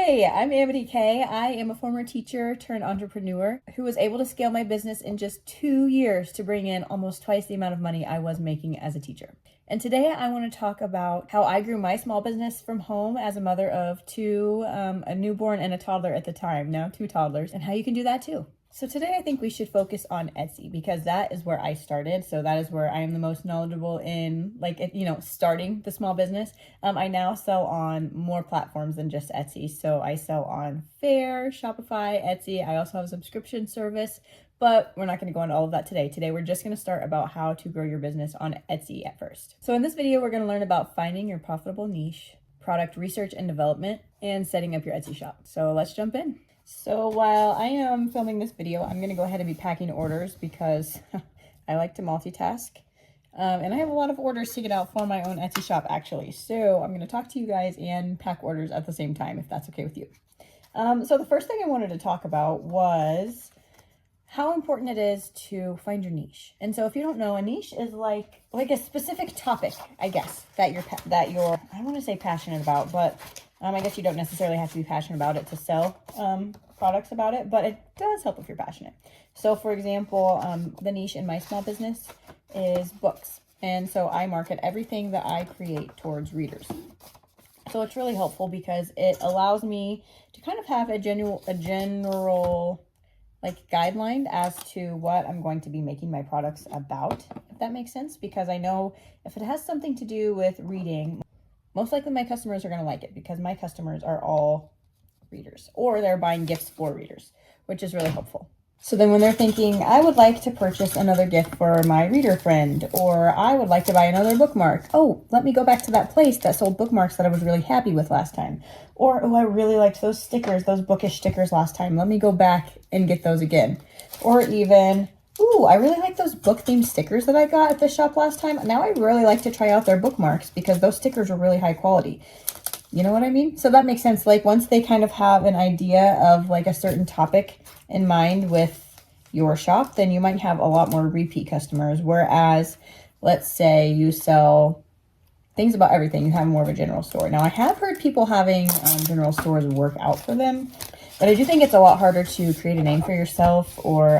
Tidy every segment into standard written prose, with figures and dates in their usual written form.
Hey, I'm Amity Kay. I am a former teacher turned entrepreneur who was able to scale my business in just 2 years to bring in almost twice the amount of money I was making as a teacher. And today I want to talk about how I grew my small business from home as a mother of two, a newborn and a toddler at the time, now two toddlers, and how you can do that too. So today I think we should focus on Etsy because that is where I started. So that is where I am the most knowledgeable in starting the small business. I now sell on more platforms than just Etsy. So I sell on Faire, Shopify, Etsy. I also have a subscription service, but we're not going to go into all of that today. Today, we're just going to start about how to grow your business on Etsy at first. So in this video, we're going to learn about finding your profitable niche, product research and development, and setting up your Etsy shop. So let's jump in. So while I am filming this video, I'm going to go ahead and be packing orders because I like to multitask. And I have a lot of orders to get out for my own Etsy shop, actually. So I'm going to talk to you guys and pack orders at the same time, if that's okay with you. So the first thing I wanted to talk about was how important it is to find your niche. And so if you don't know, a niche is like a specific topic, I guess, that you're I don't want to say passionate about, but I guess you don't necessarily have to be passionate about it to sell products about it, but it does help if you're passionate. So for example, the niche in my small business is books. And so I market everything that I create towards readers. So it's really helpful because it allows me to kind of have a general guideline as to what I'm going to be making my products about, if that makes sense, because I know if it has something to do with reading, most likely my customers are going to like it because my customers are all readers or they're buying gifts for readers, which is really helpful. So then when they're thinking, I would like to purchase another gift for my reader friend, or I would like to buy another bookmark. Oh, let me go back to that place that sold bookmarks that I was really happy with last time. Or, oh, I really liked those stickers, those bookish stickers last time. Let me go back and get those again. Or even, ooh, I really like those book themed stickers that I got at the shop last time. Now I really like to try out their bookmarks because those stickers are really high quality. You know what I mean? So that makes sense. Like once they kind of have an idea of like a certain topic in mind with your shop, then you might have a lot more repeat customers. Whereas, let's say you sell things about everything, you have more of a general store. Now I have heard people having general stores work out for them, but I do think it's a lot harder to create a name for yourself or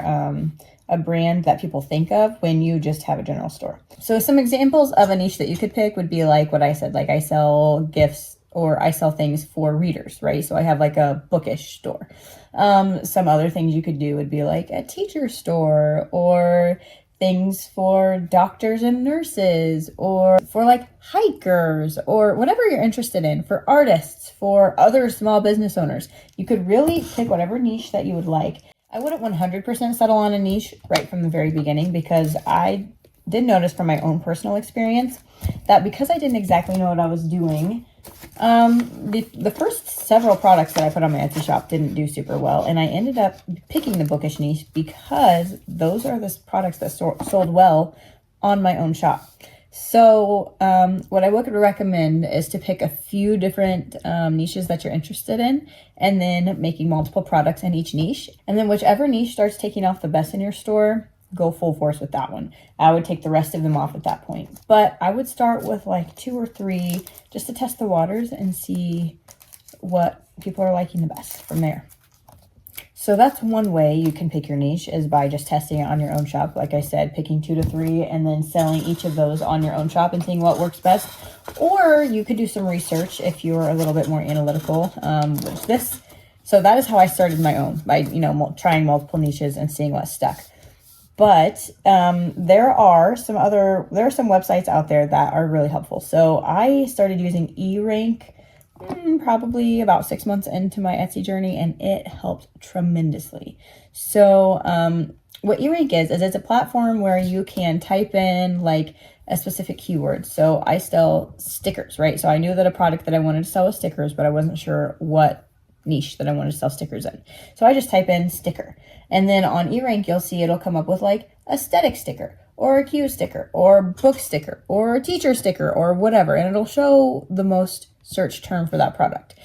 a brand that people think of when you just have a general store. So some examples of a niche that you could pick would be like what I said, like I sell gifts or I sell things for readers, right? So I have like a bookish store. Some other things you could do would be like a teacher store or things for doctors and nurses or for like hikers or whatever you're interested in, for artists, for other small business owners. You could really pick whatever niche that you would like. I wouldn't 100% settle on a niche right from the very beginning because I did notice from my own personal experience that because I didn't exactly know what I was doing, the first several products that I put on my Etsy shop didn't do super well, and I ended up picking the bookish niche because those are the products that sold well on my own shop. So what I would recommend is to pick a few different niches that you're interested in and then making multiple products in each niche. And then whichever niche starts taking off the best in your store, go full force with that one. I would take the rest of them off at that point. But I would start with like 2 or 3 just to test the waters and see what people are liking the best from there. So that's one way you can pick your niche is by just testing it on your own shop. Like I said, picking 2 to 3 and then selling each of those on your own shop and seeing what works best. Or you could do some research if you're a little bit more analytical. So that is how I started my own, by trying multiple niches and seeing what stuck. But there are some websites out there that are really helpful. So I started using eRank probably about 6 months into my Etsy journey, and it helped tremendously. So what eRank is it's a platform where you can type in like a specific keyword. So I sell stickers, right? So I knew that a product that I wanted to sell was stickers, but I wasn't sure what niche that I wanted to sell stickers in. So I just type in sticker. And then on eRank, you'll see it'll come up with like aesthetic sticker or a Q sticker or book sticker or a teacher sticker or whatever. And it'll show the most searched term for that product.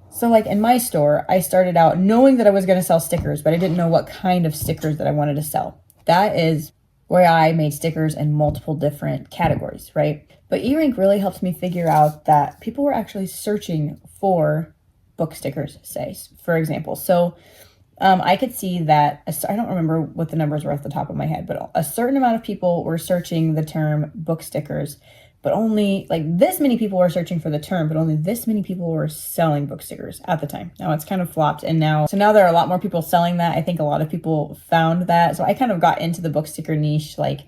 So like in my store, I started out knowing that I was going to sell stickers, but I didn't know what kind of stickers that I wanted to sell. That is where I made stickers in multiple different categories, right? But eRank really helped me figure out that people were actually searching for book stickers say, for example. So I could see that, I don't remember what the numbers were off the top of my head, but a certain amount of people were searching the term book stickers, but only like this many people were searching for the term, but only this many people were selling book stickers at the time. Now it's kind of flopped, and now there are a lot more people selling that. I think a lot of people found that. So I kind of got into the book sticker niche like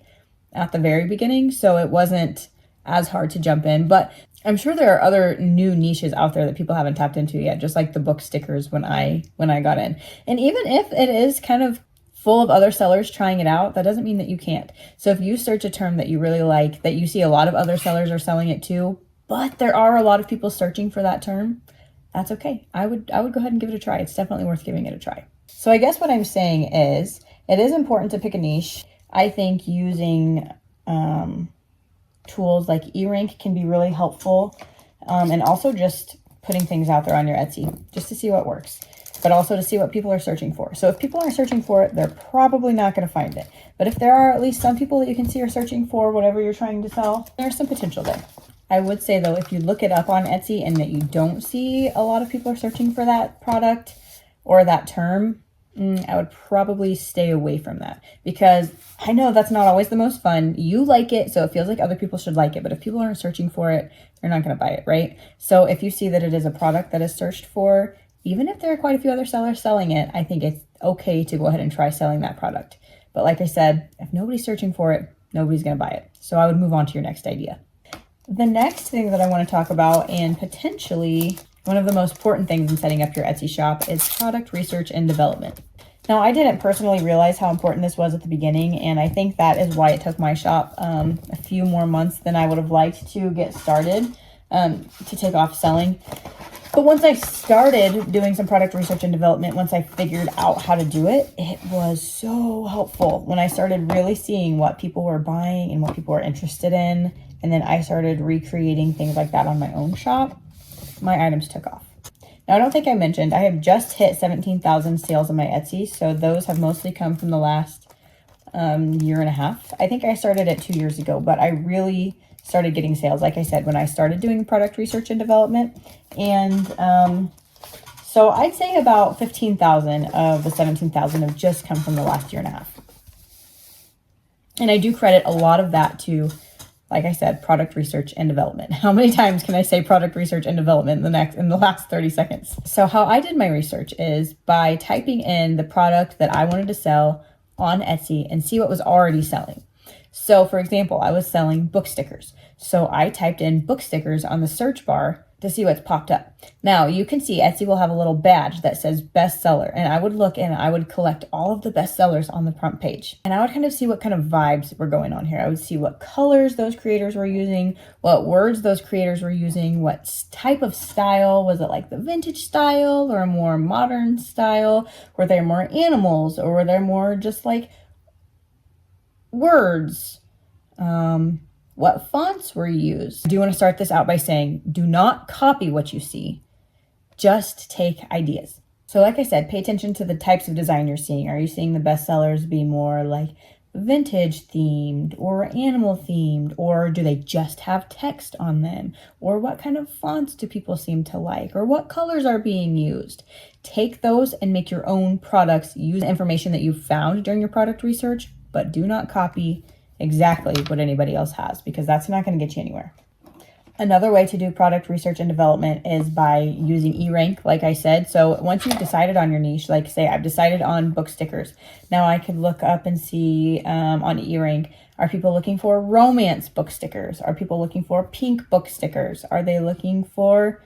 at the very beginning, so it wasn't as hard to jump in, but I'm sure there are other new niches out there that people haven't tapped into yet, just like the book stickers when I got in. And even if it is kind of full of other sellers trying it out, that doesn't mean that you can't. So if you search a term that you really like, that you see a lot of other sellers are selling it too, but there are a lot of people searching for that term, that's okay. I would go ahead and give it a try. It's definitely worth giving it a try. So I guess what I'm saying is it is important to pick a niche. I think using tools like eRank can be really helpful, and also just putting things out there on your Etsy just to see what works, but also to see what people are searching for. So if people aren't searching for it, they're probably not going to find it. But if there are at least some people that you can see are searching for whatever you're trying to sell, there's some potential there. I would say though, if you look it up on Etsy and that you don't see a lot of people are searching for that product or that term, I would probably stay away from that, because I know that's not always the most fun. You like it, so it feels like other people should like it. But if people aren't searching for it, they're not going to buy it, right? So if you see that it is a product that is searched for, even if there are quite a few other sellers selling it, I think it's okay to go ahead and try selling that product. But like I said, if nobody's searching for it, nobody's going to buy it. So I would move on to your next idea. The next thing that I want to talk about, and potentially one of the most important things in setting up your Etsy shop, is product research and development. Now, I didn't personally realize how important this was at the beginning, and I think that is why it took my shop a few more months than I would have liked to get started, to take off selling. But once I started doing some product research and development, once I figured out how to do it, it was so helpful. When I started really seeing what people were buying and what people were interested in, and then I started recreating things like that on my own shop, my items took off. Now, I don't think I mentioned, I have just hit 17,000 sales on my Etsy, so those have mostly come from the last year and a half. I think I started it 2 years ago, but I really started getting sales, like I said, when I started doing product research and development. And so I'd say about 15,000 of the 17,000 have just come from the last year and a half. And I do credit a lot of that to, like I said, product research and development. How many times can I say product research and development in the last 30 seconds? So how I did my research is by typing in the product that I wanted to sell on Etsy and see what was already selling. So for example, I was selling book stickers. So I typed in book stickers on the search bar to see what's popped up. Now you can see Etsy will have a little badge that says bestseller, and I would look and I would collect all of the bestsellers on the front page. And I would kind of see what kind of vibes were going on here. I would see what colors those creators were using, what words those creators were using, what type of style. Was it like the vintage style or a more modern style? Were there more animals, or were there more just like words? What fonts were used? I do want to start this out by saying, do not copy what you see. Just take ideas. So like I said, pay attention to the types of design you're seeing. Are you seeing the bestsellers be more like vintage themed or animal themed, or do they just have text on them? Or what kind of fonts do people seem to like? Or what colors are being used? Take those and make your own products. Use the information that you found during your product research, but do not copy exactly what anybody else has, because that's not going to get you anywhere. Another way to do product research and development is by using eRank, like I said. So once you've decided on your niche, like say I've decided on book stickers, now I could look up and see on eRank, are people looking for romance book stickers? Are people looking for pink book stickers? Are they looking for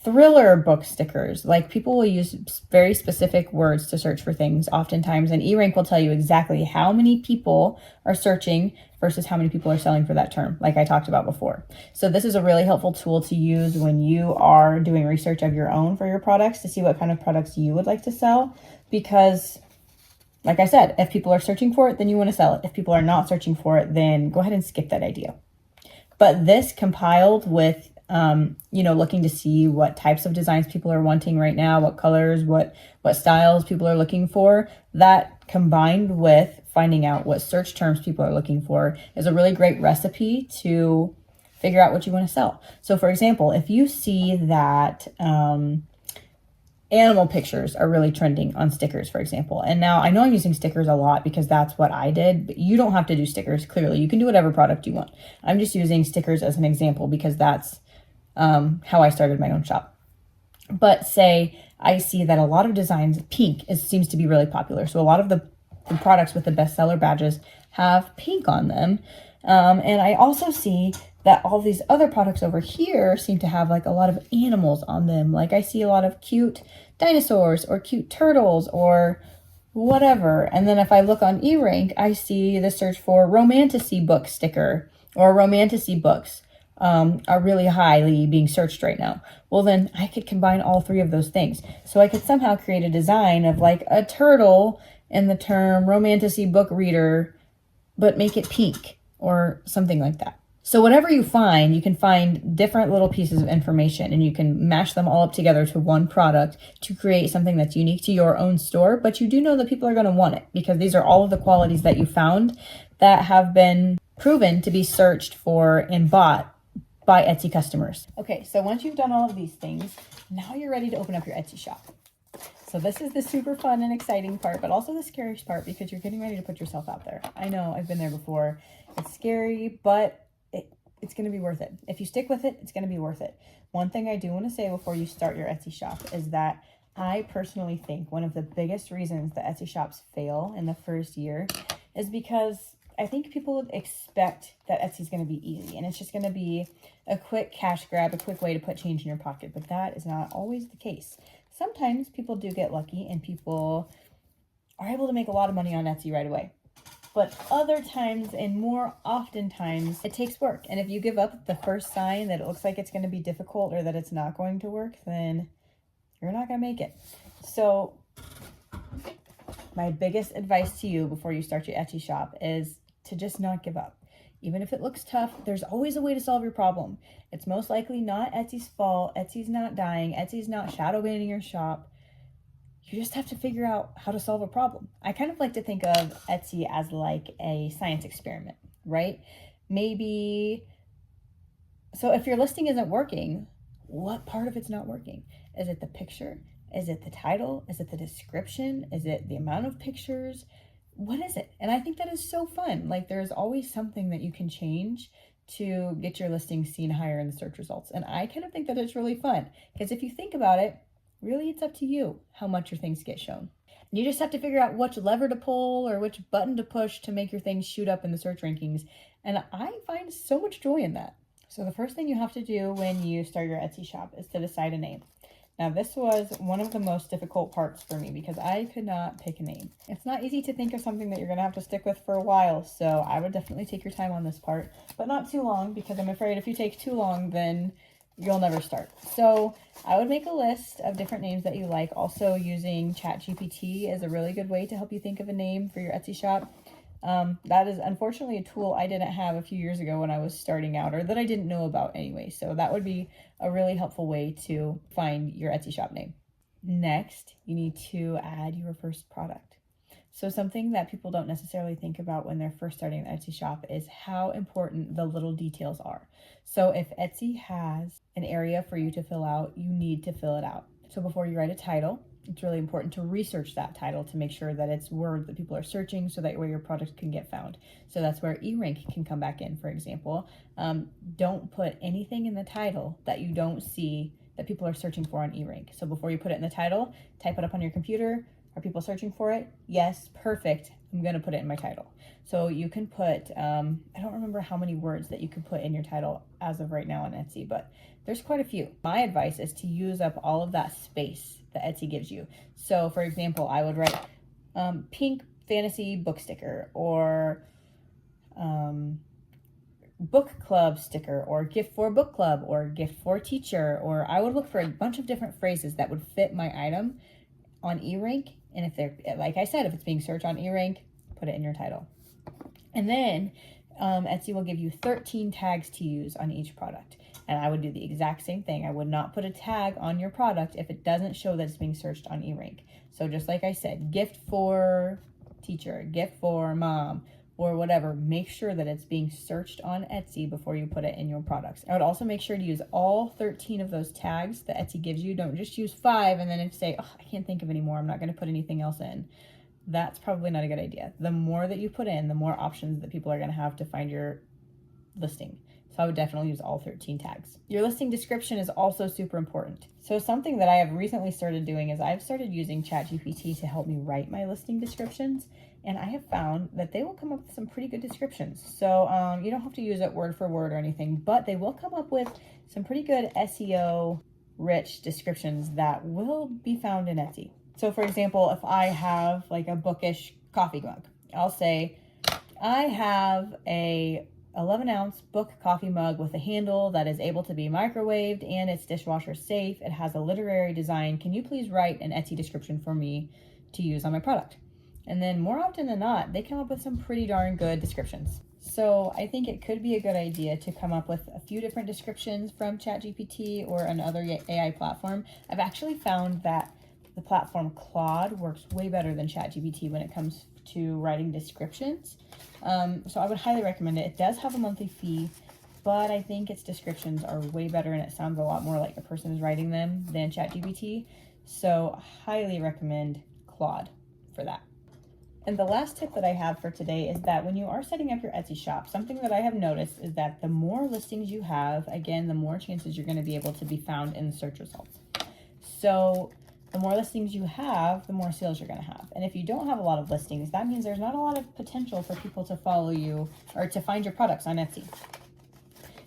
thriller book stickers? Like, people will use very specific words to search for things oftentimes, and eRank will tell you exactly how many people are searching versus how many people are selling for that term, like I talked about before. So this is a really helpful tool to use when you are doing research of your own for your products, to see what kind of products you would like to sell, because like I said, if people are searching for it, then you want to sell it. If people are not searching for it, then go ahead and skip that idea. But this combined with looking to see what types of designs people are wanting right now, what colors, what styles people are looking for, that combined with finding out what search terms people are looking for is a really great recipe to figure out what you want to sell. So for example, if you see that animal pictures are really trending on stickers, for example. And now I know I'm using stickers a lot because that's what I did, but you don't have to do stickers. Clearly, you can do whatever product you want. I'm just using stickers as an example because that's how I started my own shop. But say I see that a lot of designs, pink seems to be really popular. So a lot of the products with the bestseller badges have pink on them. And I also see that all these other products over here seem to have like a lot of animals on them. Like I see a lot of cute dinosaurs or cute turtles or whatever. And then if I look on eRank, I see the search for romantasy book sticker or romantasy books are really highly being searched right now. Well, then I could combine all three of those things. So I could somehow create a design of like a turtle and the term romantasy book reader, but make it pink or something like that. So whatever you find, you can find different little pieces of information and you can mash them all up together to one product to create something that's unique to your own store. But you do know that people are going to want it because these are all of the qualities that you found that have been proven to be searched for and bought by Etsy customers. Okay, so once you've done all of these things, now you're ready to open up your Etsy shop. So this is the super fun and exciting part, but also the scariest part because you're getting ready to put yourself out there. I know, I've been there before. It's scary, but it's going to be worth it. If you stick with it, it's going to be worth it. One thing I do want to say before you start your Etsy shop is that I personally think one of the biggest reasons that Etsy shops fail in the first year is because I think people expect that Etsy is going to be easy and it's just going to be a quick cash grab, a quick way to put change in your pocket, but that is not always the case. Sometimes people do get lucky and people are able to make a lot of money on Etsy right away. But other times and more oftentimes it takes work. And if you give up at the first sign that it looks like it's going to be difficult or that it's not going to work, then you're not going to make it. So my biggest advice to you before you start your Etsy shop is to just not give up. Even if it looks tough, there's always a way to solve your problem. It's most likely not Etsy's fault. Etsy's not dying. Etsy's not shadow banning your shop. You just have to figure out how to solve a problem. I kind of like to think of Etsy as like a science experiment, right? Maybe, so if your listing isn't working, what part of it's not working? Is it the picture? Is it the title? Is it the description? Is it the amount of pictures? What is it? And I think that is so fun. Like there's always something that you can change to get your listing seen higher in the search results. And I kind of think that it's really fun because if you think about it, really, it's up to you how much your things get shown. And you just have to figure out which lever to pull or which button to push to make your things shoot up in the search rankings. And I find so much joy in that. So the first thing you have to do when you start your Etsy shop is to decide a name. Now, this was one of the most difficult parts for me because I could not pick a name. It's not easy to think of something that you're going to have to stick with for a while, so I would definitely take your time on this part, but not too long because I'm afraid if you take too long, then you'll never start. So I would make a list of different names that you like. Also, using ChatGPT is a really good way to help you think of a name for your Etsy shop. That is unfortunately a tool I didn't have a few years ago when I was starting out, or that I didn't know about anyway. So that would be a really helpful way to find your Etsy shop name. Next, you need to add your first product. So something that people don't necessarily think about when they're first starting an Etsy shop is how important the little details are. So if Etsy has an area for you to fill out, you need to fill it out. So before you write a title, it's really important to research that title to make sure that it's word that people are searching so that way your product can get found. So that's where eRank can come back in, for example. Don't put anything in the title that you don't see that people are searching for on eRank. So before you put it in the title, type it up on your computer. Are people searching for it? Yes, perfect. I'm going to put it in my title. So you can put, I don't remember how many words that you can put in your title as of right now on Etsy, but there's quite a few. My advice is to use up all of that space that Etsy gives you. So for example, I would write pink fantasy book sticker or book club sticker or gift for book club or gift for teacher, or I would look for a bunch of different phrases that would fit my item on eRank. And if they're, like I said, if it's being searched on eRank, put it in your title. And then Etsy will give you 13 tags to use on each product. And I would do the exact same thing. I would not put a tag on your product if it doesn't show that it's being searched on eRank. So just like I said, gift for teacher, gift for mom, or whatever, make sure that it's being searched on Etsy before you put it in your products. I would also make sure to use all 13 of those tags that Etsy gives you. Don't just use 5 and then say, oh, I can't think of any more, I'm not going to put anything else in. That's probably not a good idea. The more that you put in, the more options that people are going to have to find your listing. So I would definitely use all 13 tags. Your listing description is also super important. So something that I have recently started doing is I've started using ChatGPT to help me write my listing descriptions. And I have found that they will come up with some pretty good descriptions. So you don't have to use it word for word or anything, but they will come up with some pretty good SEO rich descriptions that will be found in Etsy. So for example, if I have like a bookish coffee mug, I'll say, I have a 11-ounce book coffee mug with a handle that is able to be microwaved and it's dishwasher safe. It has a literary design. Can you please write an Etsy description for me to use on my product? And then more often than not, they come up with some pretty darn good descriptions. So I think it could be a good idea to come up with a few different descriptions from ChatGPT or another AI platform. I've actually found that the platform Claude works way better than ChatGPT when it comes to writing descriptions. So I would highly recommend it. It does have a monthly fee, but I think its descriptions are way better and it sounds a lot more like a person is writing them than ChatGPT. So highly recommend Claude for that. And the last tip that I have for today is that when you are setting up your Etsy shop, something that I have noticed is that the more listings you have, again, the more chances you're going to be able to be found in the search results. So the more listings you have, the more sales you're going to have. And if you don't have a lot of listings, that means there's not a lot of potential for people to follow you or to find your products on Etsy.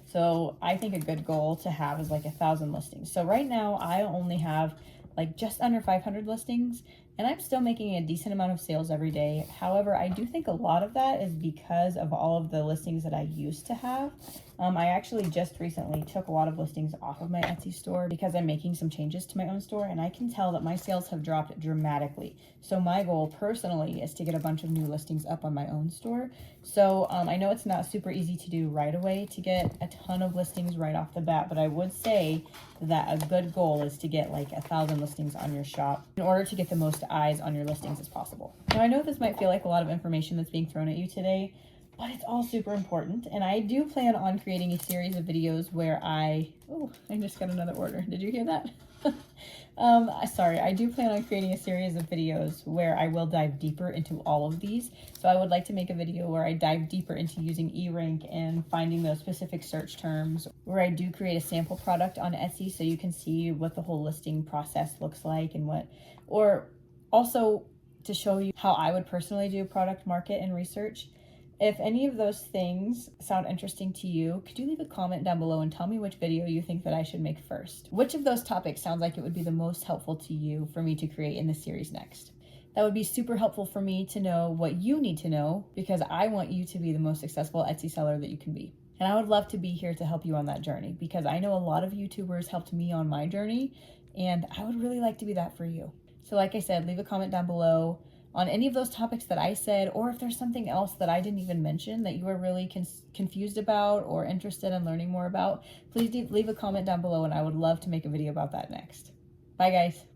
So I think a good goal to have is like 1,000 listings. So right now I only have like just under 500 listings and I'm still making a decent amount of sales every day. However, I do think a lot of that is because of all of the listings that I used to have. I actually just recently took a lot of listings off of my Etsy store because I'm making some changes to my own store and I can tell that my sales have dropped dramatically. So my goal personally is to get a bunch of new listings up on my own store. So I know it's not super easy to do right away to get a ton of listings right off the bat, but I would say that a good goal is to get like 1,000 listings on your shop in order to get the most eyes on your listings as possible. Now I know this might feel like a lot of information that's being thrown at you today, but it's all super important. And I do plan on creating a series of videos where I just got another order. Did you hear that? Sorry, I do plan on creating a series of videos where I will dive deeper into all of these. So I would like to make a video where I dive deeper into using eRank and finding those specific search terms, where I do create a sample product on Etsy so you can see what the whole listing process looks like and or also to show you how I would personally do product market and research. If any of those things sound interesting to you, could you leave a comment down below and tell me which video you think that I should make first? Which of those topics sounds like it would be the most helpful to you for me to create in this series next? That would be super helpful for me to know what you need to know because I want you to be the most successful Etsy seller that you can be. And I would love to be here to help you on that journey because I know a lot of YouTubers helped me on my journey and I would really like to be that for you. So like I said, leave a comment down below on any of those topics that I said, or if there's something else that I didn't even mention that you are really confused about or interested in learning more about, please leave a comment down below and I would love to make a video about that next. Bye guys.